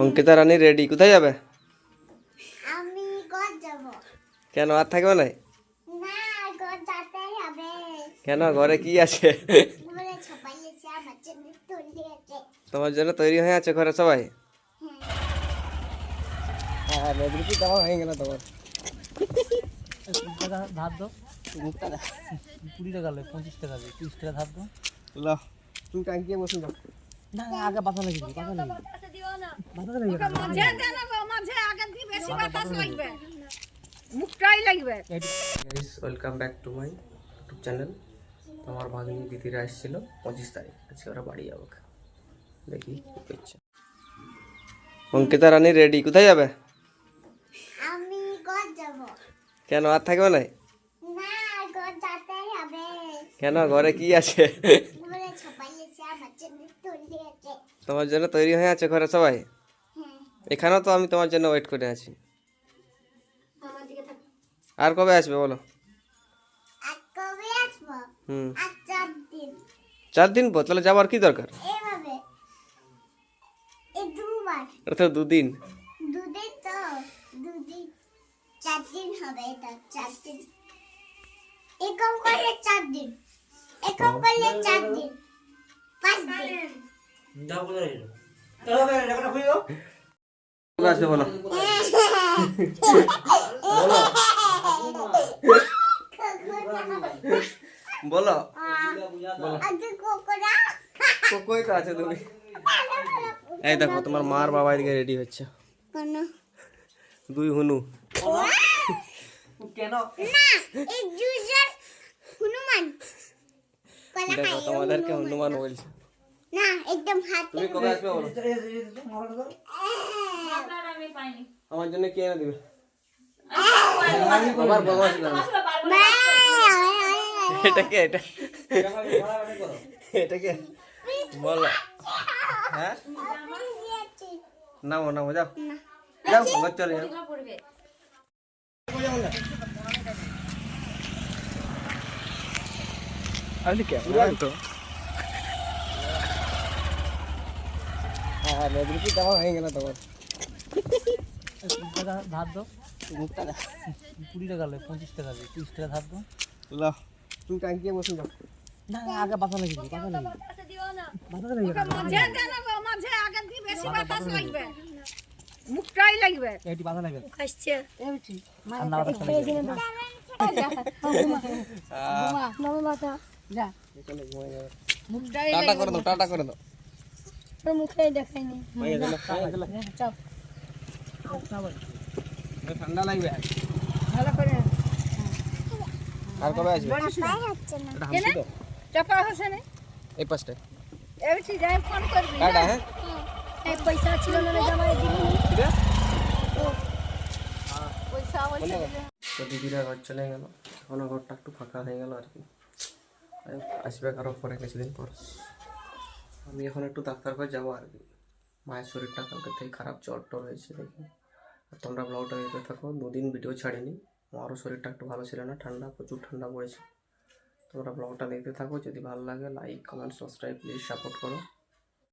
অঙ্কিতা রানী ready, কোথায় যাবে? আমি ঘর যাব। কেন আর থাকবে না? না, ঘর যেতেই হবে। কেন, ঘরে কি আছে? ঘরে সবাই এসে আমার জন্য তৈরি আছে। তোমার জন্য তৈরি হয়ে আছে ঘরে সবাই? হ্যাঁ। হ্যাঁ, মেদিনীপুর যাওয়া হয়ে গেল তোমার। ধার দো, 20 টাকা লে, 25 টাকা দিয়ে 30 টাকা ধার দো। লো, তুমি টাঙ্কিয়ে বসে যাও। না আগে বাধা লাগবে, বাধা লাগবে, বাধা লাগবে, মাঝে দেন গো, মাঝে আগে দিয়ে বেশি বাতাস লাগবে, মুখটাই লাগবে। Guys, welcome back to my YouTube channel. তোমার ভাগ্নি দিদিরা এসেছিল 25 তারিখ, আজকে ওরা বাড়ি যাবে। দেখি কি করছে। অঙ্কিতা রানী রেডি, কোথায় যাবে? আমি ঘর যাব। কেন আর থাকবে না? না, ঘর যেতেই হবে। কেন, ঘরে কি আছে? ঘরে সবাই এসে আমার জন্য তৈরি আছে। তোমার জন্য তৈরি হয়ে আছে ঘরে সবাই? হ্যাঁ। এখানেও তো আমি তোমার জন্য ওয়েট করে আছি। আমার দিকে থাক। আর কবে আসবে বলো? আর কবে আসবো? হুম, আর 4 দিন। 4 দিন পর তাহলে যাবার কি দরকার? এভাবে এই দুবার এটা তো 2 দিন। দুদিন তো 2 দিন 4 দিন হবে। এটা 4 দিন এরকম করলে 4 দিন, এরকম করলে 4 দিন, 5 দিন। কবে আসবে বলো? বলো। আগে কোকোরা কই তো আছে তুমি? এই দেখো তোমার মার বাবা এদিকে রেডি হচ্ছে। কোন 2 হুনু। কেন? না, এই জুজর হনুমান কলা দেখো খায় তোমাদেরকে হনুমান বলছে। না, একদম হাতে। তুমি কবে আসবে বলো? আমার জন্য কি এনে দিবে? আবার বদমাশ না। এটা কে? এটা কে বলো? হ্যাঁ, নামো নামো, যাও যাও, ঘর চলে যাও। আমি কেমন তো? হ্যাঁ, মেদিনীপুর যাওয়া হয়ে গেল তোমার। ধার দো, 20 টাকা লে, 25 টাকা দিয়ে 30 টাকা ধার দো। লো, তুমি টাঙ্কিয়ে বসে যাও। না আগে বাধা লাগবে, বাধা লাগবে, বাধা লাগবে, মাঝে দেন গো, মাঝে আগে দিয়ে বেশি বাতাস লাগবে, মুখটাই লাগবে। এটি বাধা লাগবে। খাইছে আর না বাধা লাগবে। মামা মাথা যা, এখানে ঘুমাই যাবে। মুখটাই টাটা করে দাও, টাটা করে দাও। তোর মুখটাই দেখাইনি। চাপ ঠান্ডা লাগবে। ভালো করে আর কবে আসবে? পাই হচ্ছে না। এটা হামছি তো চাপা হচ্ছে না। এই পাশটায়। এবারে যাই ফোন করবি। টাটা। হ্যাঁ, এই পয়সা ছিল না জামাই দিবি ঠিক আছে। পয়সা হইছে তো দিদিরা ঘর চলে গেল, এখনো ঘরটা একটু ফাঁকা হয়ে গেল আর কি। আসবে কারো পরে কিছুদিন পর। আমি এখন একটু ডাক্তার ঘর যাবো আর কি। মায়ের শরীরটা কালকে থেকে খারাপ, জ্বর টর হয়েছে দেখি। আর তোমরা ব্লগটা দেখতে থাকো। 2 দিন ভিডিও ছাড়িনি, আমারও শরীরটা একটু ভালো ছিল না, ঠান্ডা, প্রচুর ঠান্ডা পড়েছে। তোমরা ব্লগটা দেখতে থাকো। যদি ভালো লাগে like comment subscribe please support করো।